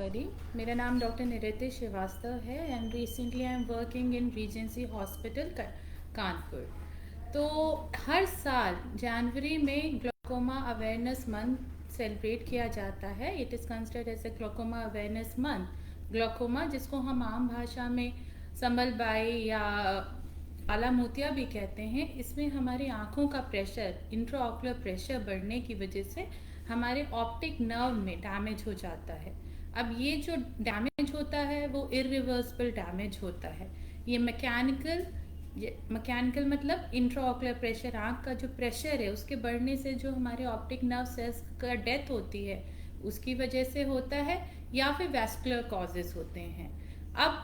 नमस्कार। मेरा नाम डॉक्टर निरृति श्रीवास्तव है and recently I am working in Regency hospital Kanpur. तो हर साल जनवरी में ग्लोकोमा अवेयरनेस मंथ सेलिब्रेट किया जाता है। It is considered as a glaucoma awareness month. Glaucoma, जिसको हम आम भाषा में संबलबाई या काला मोतिया भी कहते हैं, इसमें हमारी आँखों का प्रेशर, इंट्राऑक्यूलर प्रेशर बढ़ने की वजह से हमारे ऑप्टिक नर्व में डैमेज हो जाता है। अब ये जो डैमेज होता है वो इरिवर्सिबल डैमेज होता है। ये मैकेनिकल मतलब इंट्राऑक्यूलर प्रेशर, आँख का जो प्रेशर है उसके बढ़ने से जो हमारे ऑप्टिक नर्व सेल्स का डेथ होती है उसकी वजह से होता है, या फिर वैस्कुलर कॉजेज होते हैं। अब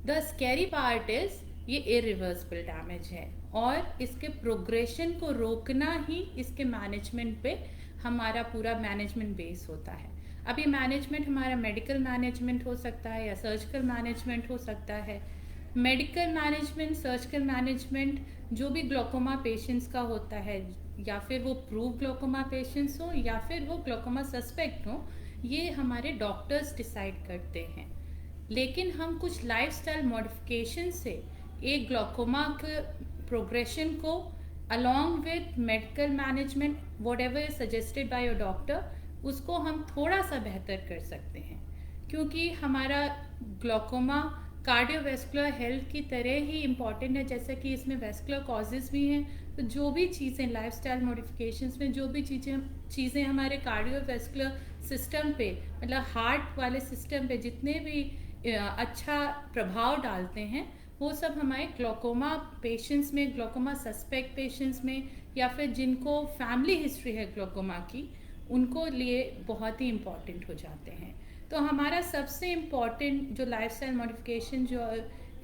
द स्कैरी पार्ट इज ये इरिवर्सिबल डैमेज है और इसके प्रोग्रेशन को रोकना ही इसके मैनेजमेंट पे हमारा पूरा मैनेजमेंट बेस होता है। अब ये मैनेजमेंट हमारा मेडिकल मैनेजमेंट हो सकता है या सर्जिकल मैनेजमेंट हो सकता है। मेडिकल मैनेजमेंट, सर्जिकल मैनेजमेंट जो भी ग्लोकोमा पेशेंट्स का होता है, या फिर वो प्रूव ग्लोकोमा पेशेंट्स हो या फिर वो ग्लोकोमा सस्पेक्ट हो, ये हमारे डॉक्टर्स डिसाइड करते हैं। लेकिन हम कुछ लाइफस्टाइल मॉडिफिकेशन से एक ग्लोकोमा के प्रोग्रेशन को along with medical management whatever is suggested by your doctor, उसको हम थोड़ा सा बेहतर कर सकते हैं। क्योंकि हमारा ग्लोकोमा कार्डियोवैस्कुलर हेल्थ की तरह ही इम्पॉर्टेंट है, जैसा कि इसमें वैस्कुलर कॉजेज भी हैं। तो जो भी चीज़ें लाइफस्टाइल मॉडिफिकेशंस में जो भी चीज़ें हमारे कार्डियोवैस्कुलर सिस्टम पे, मतलब हार्ट वाले सिस्टम पे जितने भी अच्छा प्रभाव डालते हैं, वो सब हमारे ग्लोकोमा पेशेंट्स में, ग्लोकोमा सस्पेक्ट पेशेंट्स में, या फिर जिनको फैमिली हिस्ट्री है ग्लोकोमा की, उनको लिए बहुत ही इम्पॉर्टेंट हो जाते हैं। तो हमारा सबसे इम्पॉर्टेंट जो लाइफस्टाइल मॉडिफिकेशन जो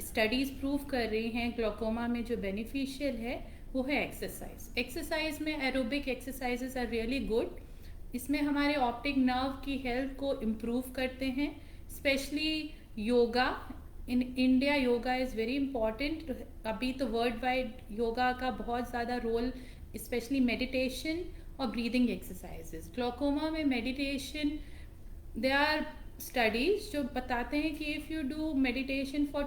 स्टडीज़ प्रूव कर रही हैं ग्लोकोमा में जो बेनिफिशियल है, वो है एक्सरसाइज। एक्सरसाइज में aerobic exercises are really good. इसमें हमारे ऑप्टिक नर्व की हेल्थ को इम्प्रूव करते हैं। Specially yoga in India, yoga is very important. अभी तो वर्ल्ड वाइड योगा का बहुत ज़्यादा रोल, स्पेशली मेडिटेशन और ब्रीदिंग एक्सरसाइजेस। ग्लोकोमा में मेडिटेशन, देयर आर स्टडीज जो बताते हैं कि if you do meditation for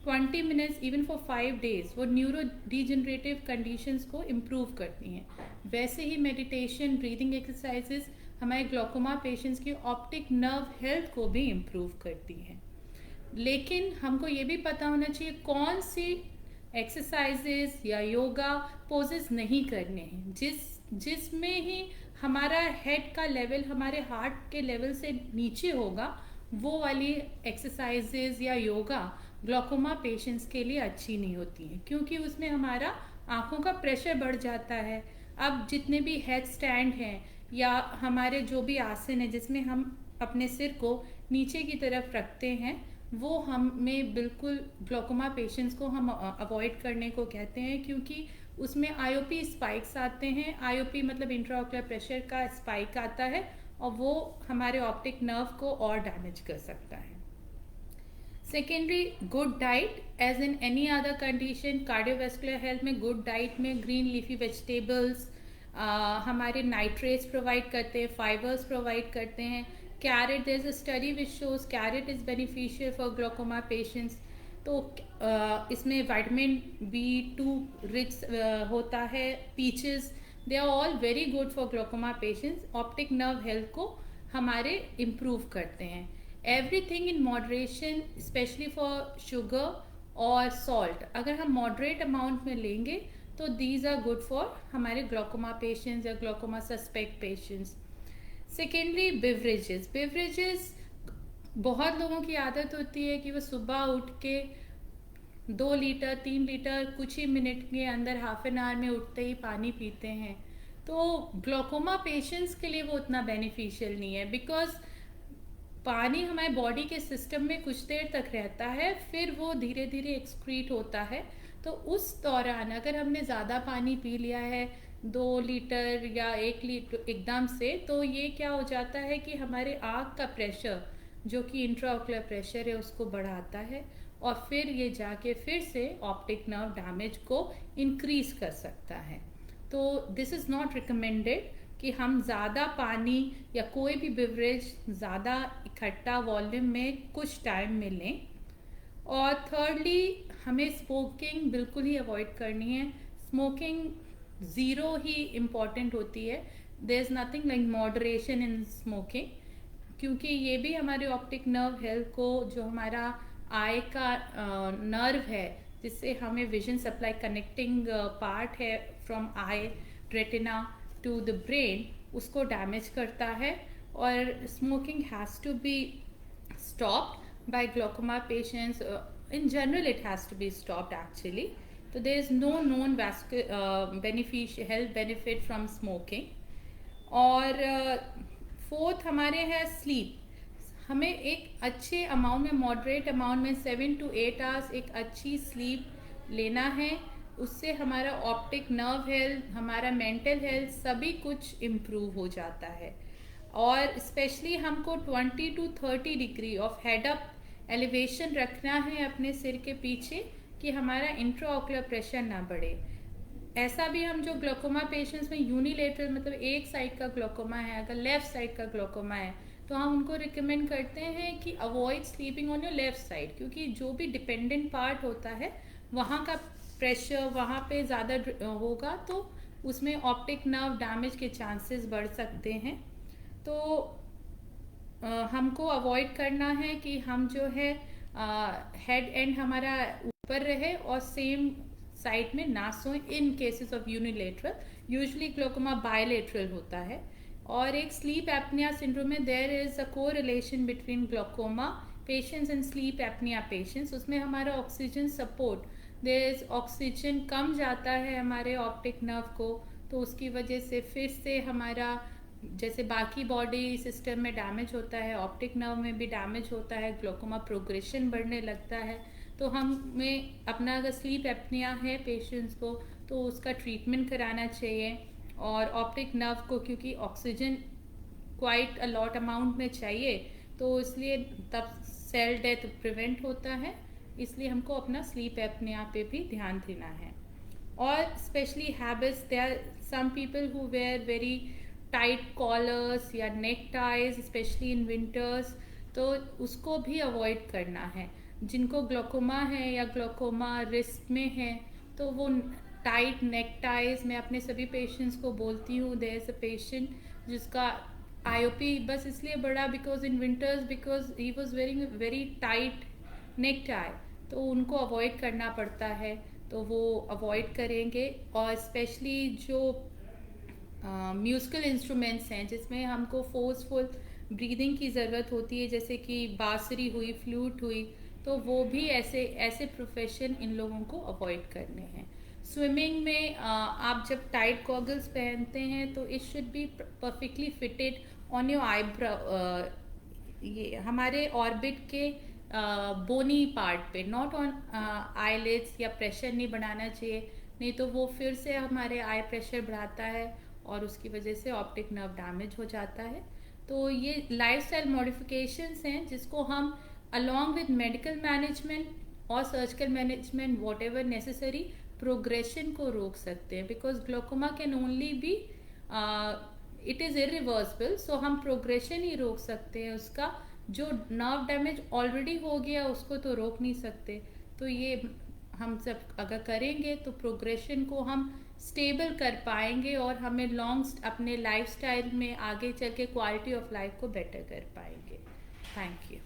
20 minutes even for 5 days, वो न्यूरो डिजनरेटिव कंडीशंस को इम्प्रूव करती हैं। वैसे ही मेडिटेशन, ब्रीदिंग एक्सरसाइजेस हमारे ग्लोकोमा पेशेंट्स की ऑप्टिक नर्व हेल्थ को भी इम्प्रूव करती हैं। लेकिन हमको ये भी पता होना चाहिए कौन सी एक्सरसाइजेस या योगा पोजेस नहीं करने हैं। जिसमें ही हमारा हेड का लेवल हमारे हार्ट के लेवल से नीचे होगा, वो वाली एक्सरसाइजेस या योगा ग्लोकोमा पेशेंट्स के लिए अच्छी नहीं होती हैं, क्योंकि उसमें हमारा आँखों का प्रेशर बढ़ जाता है। अब जितने भी हेड स्टैंड हैं या हमारे जो भी आसन है जिसमें हम अपने सिर को नीचे की तरफ रखते हैं, वो हमें बिल्कुल ग्लोकोमा पेशेंट्स को हम अवॉइड करने को कहते हैं, क्योंकि उसमें आईओपी स्पाइक्स आते हैं। आईओपी मतलब इंट्राऑक्यूलर प्रेशर का स्पाइक आता है और वो हमारे ऑप्टिक नर्व को और डैमेज कर सकता है। Secondary, good diet as in any other condition. Cardiovascular health में गुड डाइट में ग्रीन लीफी वेजिटेबल्स हमारे नाइट्रेट्स प्रोवाइड करते हैं, फाइबर्स प्रोवाइड करते हैं। Carrot, there is a study which shows carrot is beneficial for glaucoma patients. तो इसमें vitamin B2 rich होता है। Peaches, they are all very good for glaucoma patients. Optic nerve health को हमारे इम्प्रूव करते हैं। Everything in moderation, specially for sugar और salt, अगर हम मॉडरेट अमाउंट में लेंगे तो दीज आर गुड फॉर हमारे ग्लोकोमा पेशेंट्स या glaucoma suspect patients. Secondly, beverages बहुत लोगों की आदत होती है कि वो सुबह उठ के 2 लीटर 3 लीटर कुछ ही मिनट के अंदर, हाफ एन आवर में उठते ही पानी पीते हैं। तो ग्लोकोमा पेशेंट्स के लिए वो उतना बेनिफिशियल नहीं है, बिकॉज पानी हमारे बॉडी के सिस्टम में कुछ देर तक रहता है, फिर वो धीरे धीरे एक्सक्रीट होता है। तो उस दौरान अगर हमने ज़्यादा पानी पी लिया है, 2 लीटर या 1 लीटर एकदम से, तो ये क्या हो जाता है कि हमारे आँख का प्रेशर, जो कि इंट्राऑक्यूलर प्रेशर है, उसको बढ़ाता है और फिर ये जाके फिर से ऑप्टिक नर्व डैमेज को इंक्रीज कर सकता है। तो दिस इज़ नॉट रिकमेंडेड कि हम ज़्यादा पानी या कोई भी बेवरेज ज़्यादा इकट्ठा वॉल्यूम में कुछ टाइम में लें। और थर्डली, हमें स्मोकिंग बिल्कुल ही अवॉइड करनी है। स्मोकिंग ज़ीरो ही इम्पॉर्टेंट होती है। There is nothing like moderation in smoking, क्योंकि ये भी हमारे ऑप्टिक नर्व हेल्थ को, जो हमारा आई का नर्व है जिससे हमें विजन सप्लाई कनेक्टिंग पार्ट है from eye retina to the brain, उसको डैमेज करता है। और smoking has to be stopped by glaucoma patients. In general, it has to be stopped actually. So there is no known health benefit from smoking. और fourth हमारे है sleep. हमें एक अच्छे अमाउंट में, मॉडरेट अमाउंट में 7 to 8 आवर्स एक अच्छी स्लीप लेना है। उससे हमारा ऑप्टिक नर्व हेल्थ, हमारा मेंटल हेल्थ सभी कुछ इम्प्रूव हो जाता है। और स्पेशली हमको 20 to 30 degree of head up elevation रखना है अपने सिर के पीछे, कि हमारा इंट्राऑक्यूलर प्रेशर ना बढ़े। ऐसा भी हम जो ग्लोकोमा पेशेंट्स में यूनिलेटरल, मतलब एक साइड का ग्लोकोमा है, अगर लेफ्ट साइड का ग्लोकोमा है, तो हम उनको रिकमेंड करते हैं कि avoid sleeping on your left side, क्योंकि जो भी डिपेंडेंट पार्ट होता है वहाँ का प्रेशर वहाँ पे ज़्यादा होगा, तो उसमें ऑप्टिक नर्व डैमेज के चांसेस बढ़ सकते हैं। तो हमको अवॉइड करना है कि हम जो है हेड एंड हमारा ऊपर रहे और सेम साइड में ना so in cases of unilateral. Usually glaucoma bilateral होता है। और एक स्लीप एपनिया सिंड्रोम में there is a correlation between glaucoma patients and sleep apnea patients. उसमें हमारा oxygen support, there is oxygen कम जाता है हमारे ऑप्टिक नर्व को, तो उसकी वजह से फिर से हमारा जैसे बाकी बॉडी सिस्टम में डैमेज होता है, ऑप्टिक नर्व में भी डैमेज होता है, ग्लोकोमा प्रोग्रेशन बढ़ने लगता है। तो हमें अपना, अगर स्लीप एपनिया है पेशेंट्स को, तो उसका ट्रीटमेंट कराना चाहिए। और ऑप्टिक नर्व को क्योंकि oxygen quite a lot amount में चाहिए, तो इसलिए तब सेल डेथ प्रिवेंट होता है। इसलिए हमको अपना स्लीप एपनिया पे भी ध्यान देना है। और specially habits, there are some people who wear very tight collars या neck ties specially in winters, तो उसको भी अवॉइड करना है। जिनको ग्लोकोमा है या ग्लोकोमा रिस्ट में है, तो वो टाइट नेक टाइज, मैं अपने सभी पेशेंट्स को बोलती हूँ। देयर इज अ पेशेंट जिसका आईओपी बस इसलिए बढ़ा because in winters, because he was wearing very tight neck tie, तो उनको अवॉइड करना पड़ता है, तो वो अवॉइड करेंगे। और स्पेशली जो म्यूजिकल इंस्ट्रूमेंट्स हैं जिसमें हमको फोर्सफुल ब्रीदिंग की ज़रूरत होती है, जैसे कि बांसुरी हुई, फ्लूट हुई, तो वो भी ऐसे प्रोफेशन इन लोगों को अवॉइड करने हैं। स्विमिंग में आप जब टाइट गॉगल्स पहनते हैं तो it should be perfectly fitted on your eyebrow, ये हमारे ऑर्बिट के बोनी पार्ट पे, नॉट ऑन आईलिड्स, या प्रेशर नहीं बढ़ाना चाहिए, नहीं तो वो फिर से हमारे आई प्रेशर बढ़ाता है और उसकी वजह से ऑप्टिक नर्व डैमेज हो जाता है। तो ये लाइफस्टाइल मॉडिफिकेशंस हैं जिसको हम अलॉन्ग विद मेडिकल मैनेजमेंट और surgical management, whatever necessary, progression को रोक सकते हैं। Because glaucoma can only be, it is irreversible, so हम प्रोग्रेशन ही रोक सकते हैं उसका। जो नर्व डैमेज ऑलरेडी हो गया उसको तो रोक नहीं सकते। तो ये हम सब अगर करेंगे तो प्रोग्रेशन को हम स्टेबल कर पाएंगे और हमें लॉन्ग अपने लाइफस्टाइल में आगे चल के क्वालिटी ऑफ लाइफ को बेटर कर पाएंगे। Thank you.